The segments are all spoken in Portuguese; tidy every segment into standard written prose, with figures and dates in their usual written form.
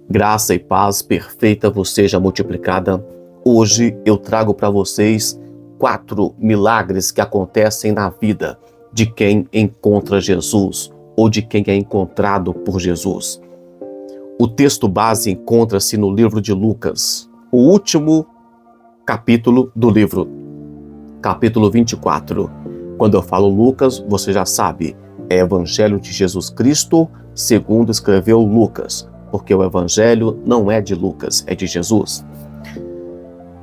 Graça e paz perfeita vos seja multiplicada. Hoje eu trago para vocês 4 milagres que acontecem na vida de quem encontra Jesus ou de quem é encontrado por Jesus. O texto base encontra-se no livro de Lucas, o último capítulo do livro, capítulo 24. Quando eu falo Lucas, você já sabe, é Evangelho de Jesus Cristo, segundo escreveu Lucas, porque o Evangelho não é de Lucas, é de Jesus.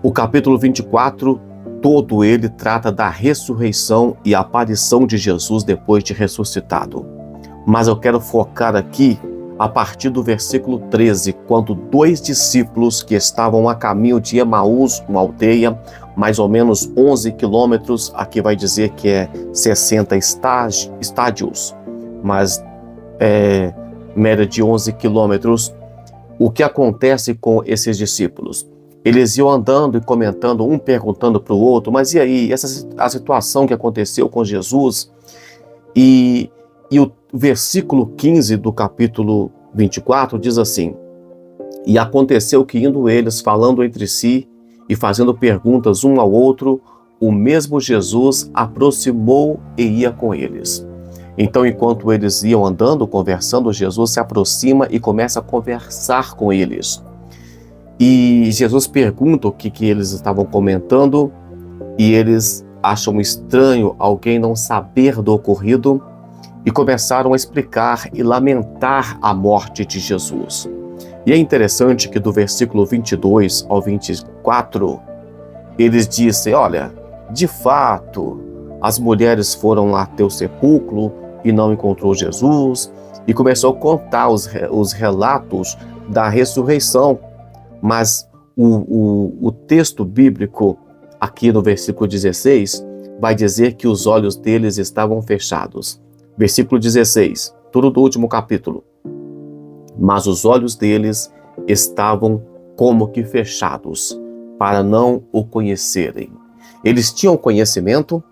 O capítulo 24, todo ele trata da ressurreição e aparição de Jesus depois de ressuscitado. Mas eu quero focar aqui a partir do versículo 13, quando 2 discípulos que estavam a caminho de Emaús, uma aldeia, mais ou menos 11 quilômetros, aqui vai dizer que é 60 estádios, mas média de 11 quilômetros. O que acontece com esses discípulos? Eles iam andando e comentando, um perguntando para o outro, mas e aí, a situação que aconteceu com Jesus? E o versículo 15 do capítulo 24 diz assim: E aconteceu que indo eles falando entre si e fazendo perguntas um ao outro, o mesmo Jesus aproximou e ia com eles. Então, enquanto eles iam andando, conversando, Jesus se aproxima e começa a conversar com eles. E Jesus pergunta o que eles estavam comentando, e eles acham estranho alguém não saber do ocorrido, e começaram a explicar e lamentar a morte de Jesus. E é interessante que do versículo 22 ao 24, eles dizem: olha, de fato, as mulheres foram lá até o sepulcro e não encontrou Jesus, e começou a contar os relatos da ressurreição. Mas o texto bíblico, aqui no versículo 16, vai dizer que os olhos deles estavam fechados. Versículo 16, tudo do último capítulo. Mas os olhos deles estavam como que fechados, para não o conhecerem. Eles tinham conhecimento,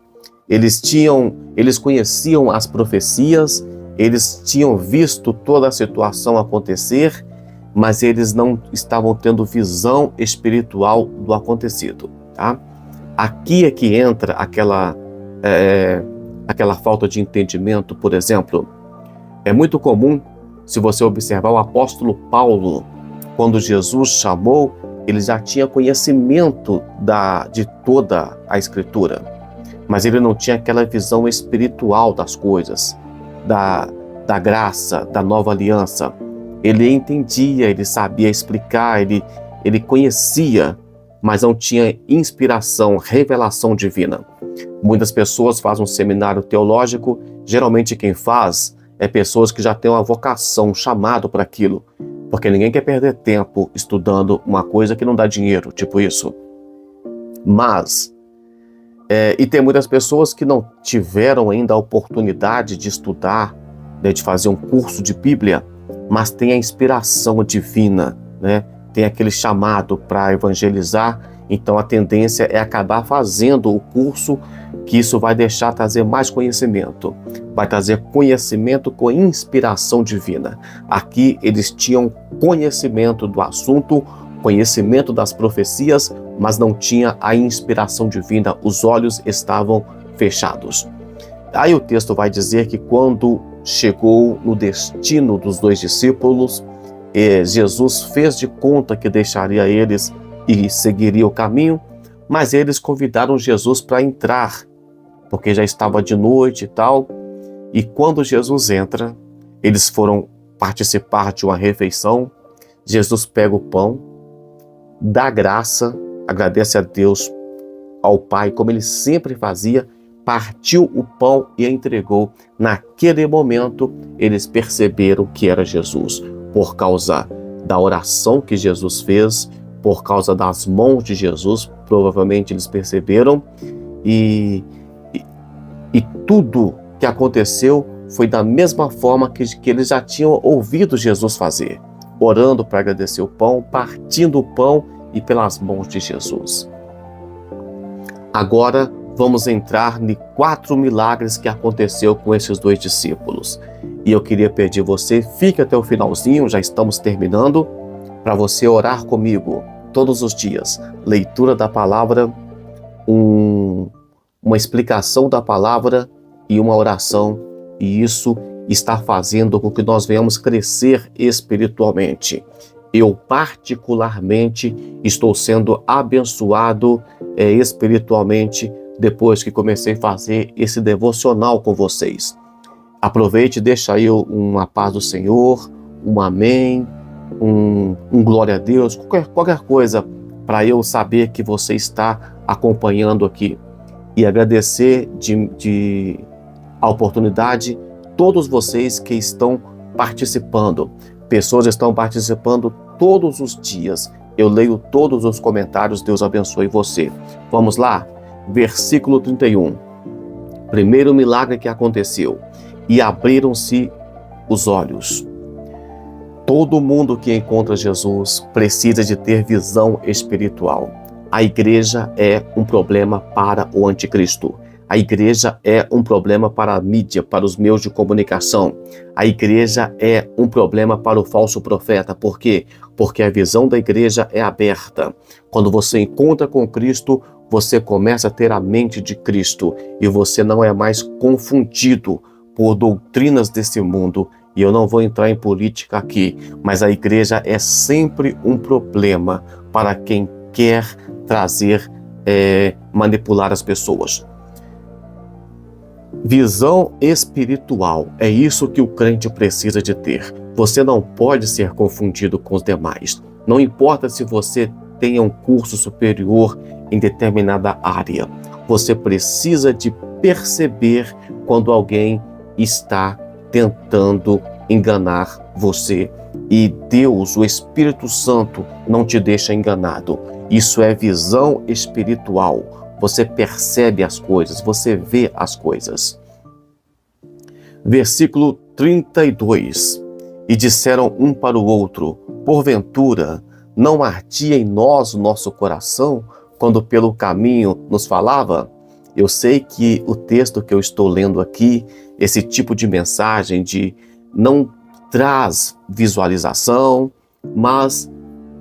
eles conheciam as profecias, eles tinham visto toda a situação acontecer, mas eles não estavam tendo visão espiritual do acontecido. Tá? Aqui é que entra aquela falta de entendimento. Por exemplo, é muito comum, se você observar o apóstolo Paulo, quando Jesus chamou, ele já tinha conhecimento de toda a Escritura, mas ele não tinha aquela visão espiritual das coisas, da graça, da nova aliança. Ele entendia, ele sabia explicar, ele conhecia, mas não tinha inspiração, revelação divina. Muitas pessoas fazem um seminário teológico, geralmente quem faz é pessoas que já têm uma vocação, um chamado para aquilo, porque ninguém quer perder tempo estudando uma coisa que não dá dinheiro, tipo isso. Mas, e tem muitas pessoas que não tiveram ainda a oportunidade de estudar, né, de fazer um curso de Bíblia, mas tem a inspiração divina, né? Tem aquele chamado para evangelizar, então a tendência é acabar fazendo o curso, que isso vai trazer mais conhecimento, vai trazer conhecimento com inspiração divina. Aqui eles tinham conhecimento do assunto, conhecimento das profecias, mas não tinha a inspiração divina, os olhos estavam fechados. Aí o texto vai dizer que quando chegou no destino dos 2 discípulos, Jesus fez de conta que deixaria eles e seguiria o caminho, mas eles convidaram Jesus para entrar, porque já estava de noite e tal. E quando Jesus entra, eles foram participar de uma refeição. Jesus pega o pão, dá graça, agradece a Deus, ao Pai, como ele sempre fazia, partiu o pão e entregou. Naquele momento, eles perceberam que era Jesus, por causa da oração que Jesus fez, por causa das mãos de Jesus, provavelmente eles perceberam, e tudo que aconteceu foi da mesma forma que eles já tinham ouvido Jesus fazer, orando para agradecer o pão, partindo o pão e pelas mãos de Jesus. Agora vamos entrar em 4 milagres que aconteceu com esses 2 discípulos. E eu queria pedir você, fique até o finalzinho, já estamos terminando, para você orar comigo todos os dias. Leitura da palavra, uma explicação da palavra e uma oração. E isso está fazendo com que nós venhamos crescer espiritualmente. Eu particularmente estou sendo abençoado espiritualmente depois que comecei a fazer esse devocional com vocês. Aproveite e deixa aí uma paz do Senhor, um amém, um glória a Deus, qualquer coisa para eu saber que você está acompanhando aqui. E agradecer a oportunidade, todos vocês que estão participando. Pessoas estão participando todos os dias. Eu leio todos os comentários, Deus abençoe você. Vamos lá? Versículo 31. Primeiro milagre que aconteceu. E abriram-se os olhos. Todo mundo que encontra Jesus precisa de ter visão espiritual. A igreja é um problema para o anticristo. A igreja é um problema para a mídia, para os meios de comunicação. A igreja é um problema para o falso profeta. Por quê? Porque a visão da igreja é aberta. Quando você encontra com Cristo, você começa a ter a mente de Cristo e você não é mais confundido por doutrinas desse mundo. E eu não vou entrar em política aqui, mas a igreja é sempre um problema para quem quer trazer, manipular as pessoas. Visão espiritual, é isso que o crente precisa de ter. Você não pode ser confundido com os demais. Não importa se você tenha um curso superior em determinada área. Você precisa de perceber quando alguém está tentando enganar você. E Deus, o Espírito Santo, não te deixa enganado. Isso é visão espiritual. Você percebe as coisas, você vê as coisas. Versículo 32. E disseram um para o outro: porventura, não ardia em nós o nosso coração, quando pelo caminho nos falava? Eu sei que o texto que eu estou lendo aqui, esse tipo de mensagem não traz visualização, mas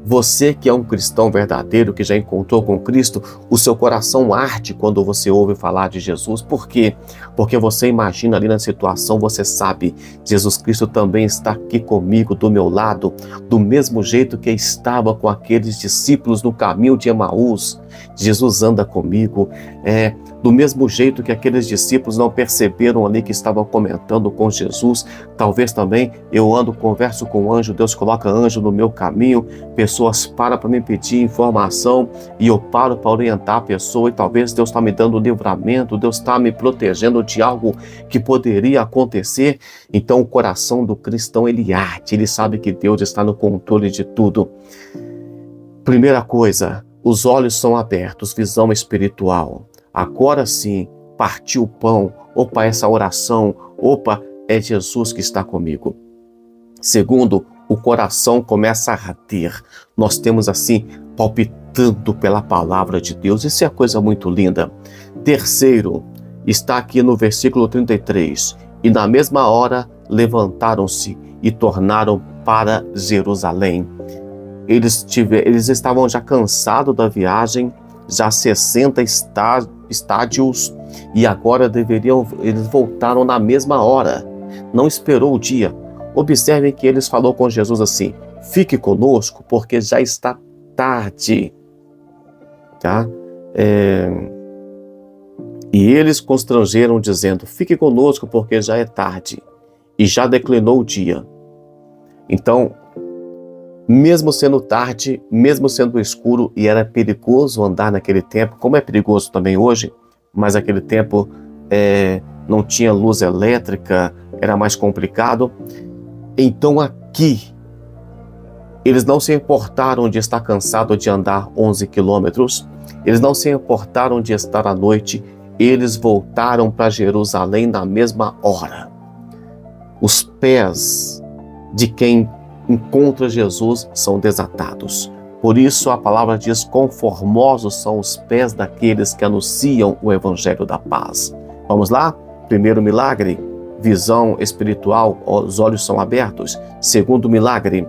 você que é um cristão verdadeiro, que já encontrou com Cristo, o seu coração arde quando você ouve falar de Jesus. Por quê? Porque você imagina ali na situação, você sabe, Jesus Cristo também está aqui comigo, do meu lado, do mesmo jeito que estava com aqueles discípulos no caminho de Emaús. Jesus anda comigo, do mesmo jeito que aqueles discípulos não perceberam ali que estavam comentando com Jesus. Talvez também eu converso com o anjo, Deus coloca anjo no meu caminho, pessoas param para me pedir informação e eu paro para orientar a pessoa, e talvez Deus está me dando livramento, Deus está me protegendo de algo que poderia acontecer. Então o coração do cristão, ele arde, ele sabe que Deus está no controle de tudo. Primeira coisa, os olhos são abertos, visão espiritual. Agora sim, partiu o pão. Opa, essa oração. Opa, é Jesus que está comigo. Segundo, o coração começa a arder. Nós temos assim, palpitando pela palavra de Deus. Isso é coisa muito linda. Terceiro, está aqui no versículo 33. E na mesma hora levantaram-se e tornaram para Jerusalém. Eles estavam já cansados da viagem, já 60 estádios, e agora eles voltaram na mesma hora. Não esperou o dia. Observem que eles falaram com Jesus assim: fique conosco, porque já está tarde. Tá? E eles constrangeram dizendo: fique conosco, porque já é tarde. E já declinou o dia. Então, mesmo sendo tarde, mesmo sendo escuro, e era perigoso andar naquele tempo, como é perigoso também hoje, mas naquele tempo não tinha luz elétrica, era mais complicado. Então aqui, eles não se importaram de estar cansado de andar 11 quilômetros, eles não se importaram de estar à noite, eles voltaram para Jerusalém na mesma hora. Os pés de quem encontra Jesus são desatados. Por isso a palavra diz: conformosos são os pés daqueles que anunciam o evangelho da paz. Vamos lá? Primeiro milagre, visão espiritual, os olhos são abertos. Segundo milagre,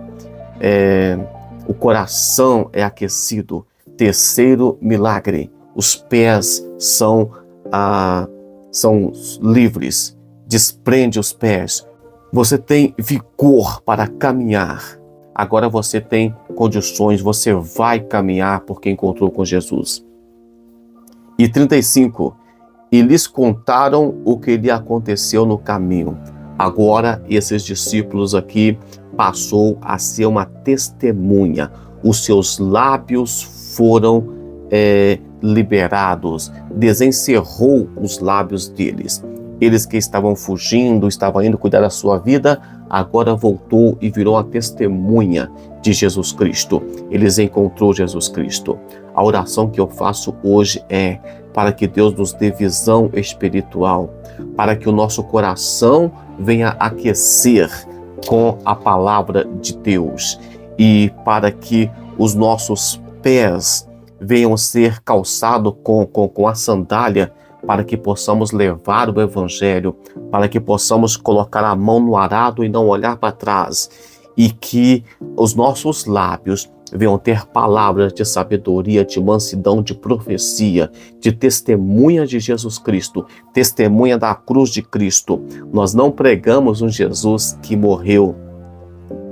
coração é aquecido. Terceiro milagre, os pés são livres, desprende os pés. Você tem vigor para caminhar. Agora você tem condições, você vai caminhar porque encontrou com Jesus. E 35, e lhes contaram o que lhe aconteceu no caminho. Agora esses discípulos aqui passou a ser uma testemunha. Os seus lábios foram liberados, desencerrou os lábios deles. Eles que estavam fugindo, estavam indo cuidar da sua vida, agora voltou e virou a testemunha de Jesus Cristo. Eles encontrou Jesus Cristo. A oração que eu faço hoje é para que Deus nos dê visão espiritual, para que o nosso coração venha aquecer com a palavra de Deus e para que os nossos pés venham ser calçados com a sandália, para que possamos levar o Evangelho, para que possamos colocar a mão no arado e não olhar para trás, e que os nossos lábios venham ter palavras de sabedoria, de mansidão, de profecia, de testemunha de Jesus Cristo, testemunha da cruz de Cristo. Nós não pregamos um Jesus que morreu,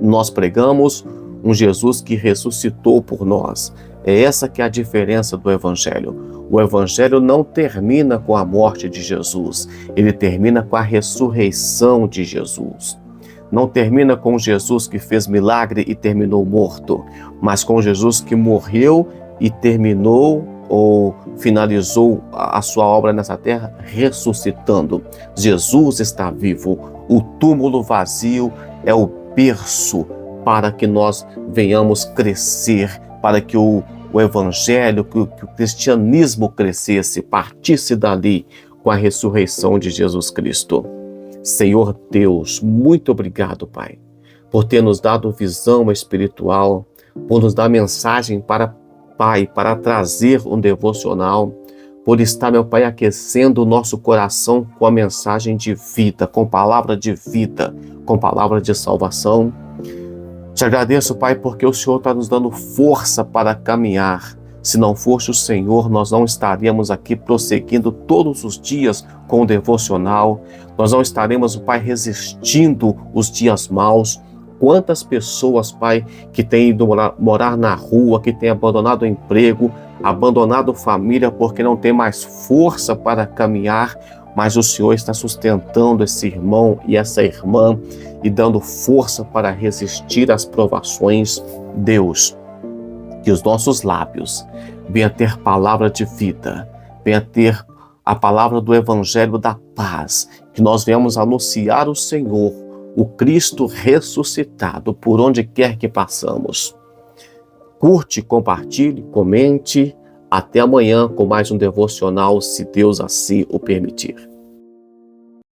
nós pregamos um Jesus que ressuscitou por nós. É essa que é a diferença do Evangelho. O Evangelho não termina com a morte de Jesus, ele termina com a ressurreição de Jesus. Não termina com Jesus que fez milagre e terminou morto, mas com Jesus que morreu e terminou ou finalizou a sua obra nessa terra ressuscitando. Jesus está vivo, o túmulo vazio é o berço para que nós venhamos crescer, para que o Evangelho, que o cristianismo crescesse, partisse dali com a ressurreição de Jesus Cristo. Senhor Deus, muito obrigado, Pai, por ter nos dado visão espiritual, por nos dar mensagem para trazer um devocional, por estar, meu Pai, aquecendo o nosso coração com a mensagem de vida, com palavra de vida, com palavra de salvação. Te agradeço, Pai, porque o Senhor está nos dando força para caminhar. Se não fosse o Senhor, nós não estaríamos aqui prosseguindo todos os dias com o devocional. Nós não estaremos, Pai, resistindo os dias maus. Quantas pessoas, Pai, que têm ido morar na rua, que têm abandonado o emprego, abandonado família porque não tem mais força para caminhar, mas o Senhor está sustentando esse irmão e essa irmã e dando força para resistir às provações. Deus, que os nossos lábios venham ter palavra de vida, venha ter a palavra do Evangelho da paz, que nós venhamos anunciar o Senhor, o Cristo ressuscitado, por onde quer que passamos. Curte, compartilhe, comente. Até amanhã com mais um devocional, se Deus assim o permitir.